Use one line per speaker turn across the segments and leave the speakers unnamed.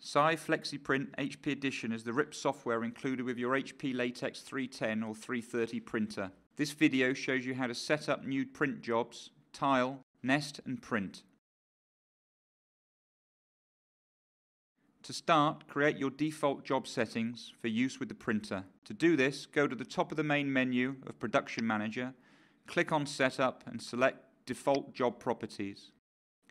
SAI FlexiPrint HP Edition is the RIP software included with your HP Latex 310 or 330 printer. This video shows you how to set up new print jobs, tile, nest and print. To start, create your default job settings for use with the printer. To do this, go to the top of the main menu of Production Manager, click on Setup and select Default Job Properties.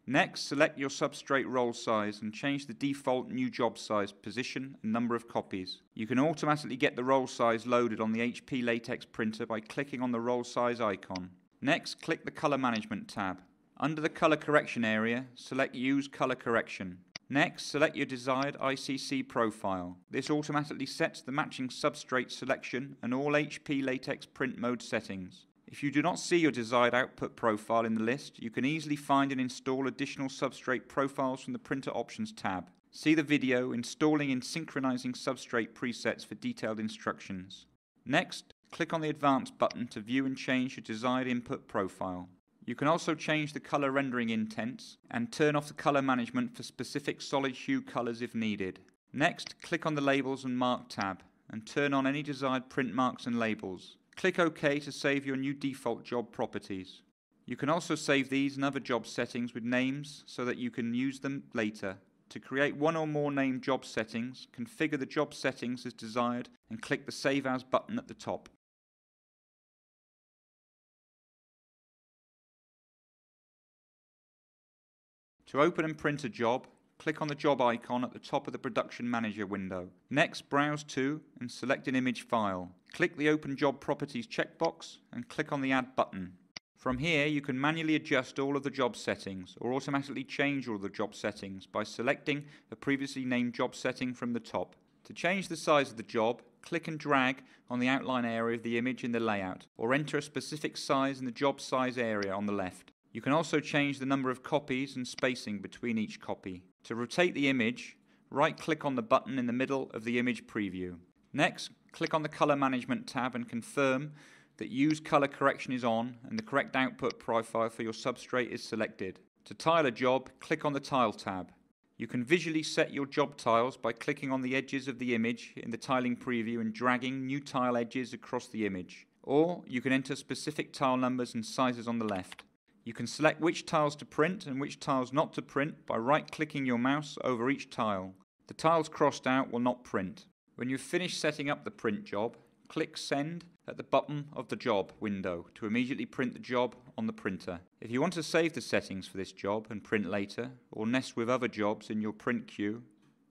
Next, select your substrate roll size and change the default new job size, position and number of copies. You can automatically get the roll size loaded on the HP Latex printer by clicking on the roll size icon. Next, click the Color Management tab. Under the Color Correction area, select Use Color Correction. Next, select your desired ICC profile. This automatically sets the matching substrate selection and all HP Latex print mode settings. If you do not see your desired output profile in the list, you can easily find and install additional substrate profiles from the Printer Options tab. See the video Installing and Synchronizing Substrate Presets for detailed instructions. Next, click on the Advanced button to view and change your desired input profile. You can also change the color rendering intents and turn off the color management for specific solid hue colors if needed. Next, click on the Labels and Mark tab and turn on any desired print marks and labels. Click OK to save your new default job properties. You can also save these and other job settings with names so that you can use them later. To create one or more named job settings, configure the job settings as desired and click the Save As button at the top. To open and print a job, click on the job icon at the top of the Production Manager window. Next, browse to and select an image file. Click the Open Job Properties checkbox and click on the Add button. From here, you can manually adjust all of the job settings or automatically change all the job settings by selecting a previously named job setting from the top. To change the size of the job, click and drag on the outline area of the image in the layout or enter a specific size in the job size area on the left. You can also change the number of copies and spacing between each copy. To rotate the image, right-click on the button in the middle of the image preview. Next, click on the Color Management tab and confirm that Use Color Correction is on and the correct output profile for your substrate is selected. To tile a job, click on the Tile tab. You can visually set your job tiles by clicking on the edges of the image in the tiling preview and dragging new tile edges across the image. Or you can enter specific tile numbers and sizes on the left. You can select which tiles to print and which tiles not to print by right-clicking your mouse over each tile. The tiles crossed out will not print. When you've finished setting up the print job, click Send at the bottom of the job window to immediately print the job on the printer. If you want to save the settings for this job and print later, or nest with other jobs in your print queue,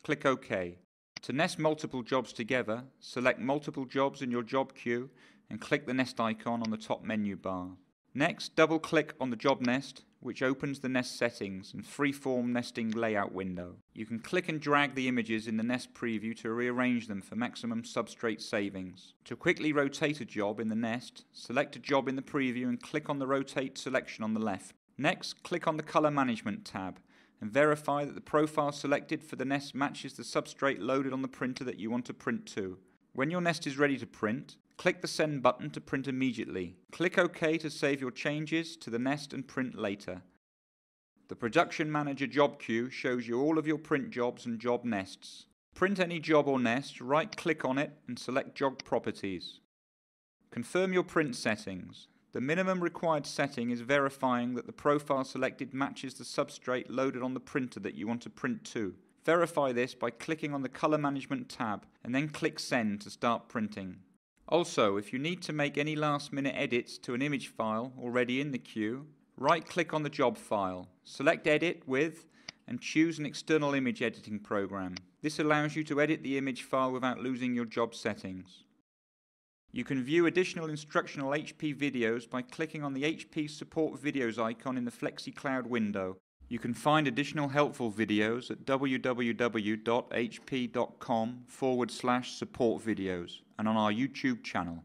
click OK. To nest multiple jobs together, select multiple jobs in your job queue and click the nest icon on the top menu bar. Next, double-click on the job nest, which opens the nest settings and freeform nesting layout window. You can click and drag the images in the nest preview to rearrange them for maximum substrate savings. To quickly rotate a job in the nest, select a job in the preview and click on the Rotate selection on the left. Next, click on the Color Management tab and verify that the profile selected for the nest matches the substrate loaded on the printer that you want to print to. When your nest is ready to print, click the Send button to print immediately. Click OK to save your changes to the nest and print later. The Production Manager job queue shows you all of your print jobs and job nests. Print any job or nest, right-click on it and select Job Properties. Confirm your print settings. The minimum required setting is verifying that the profile selected matches the substrate loaded on the printer that you want to print to. Verify this by clicking on the Color Management tab and then click Send to start printing. Also, if you need to make any last-minute edits to an image file already in the queue, right-click on the job file, select Edit with, and choose an external image editing program. This allows you to edit the image file without losing your job settings. You can view additional instructional HP videos by clicking on the HP Support Videos icon in the FlexiCloud window. You can find additional helpful videos at www.hp.com/supportvideos and on our YouTube channel.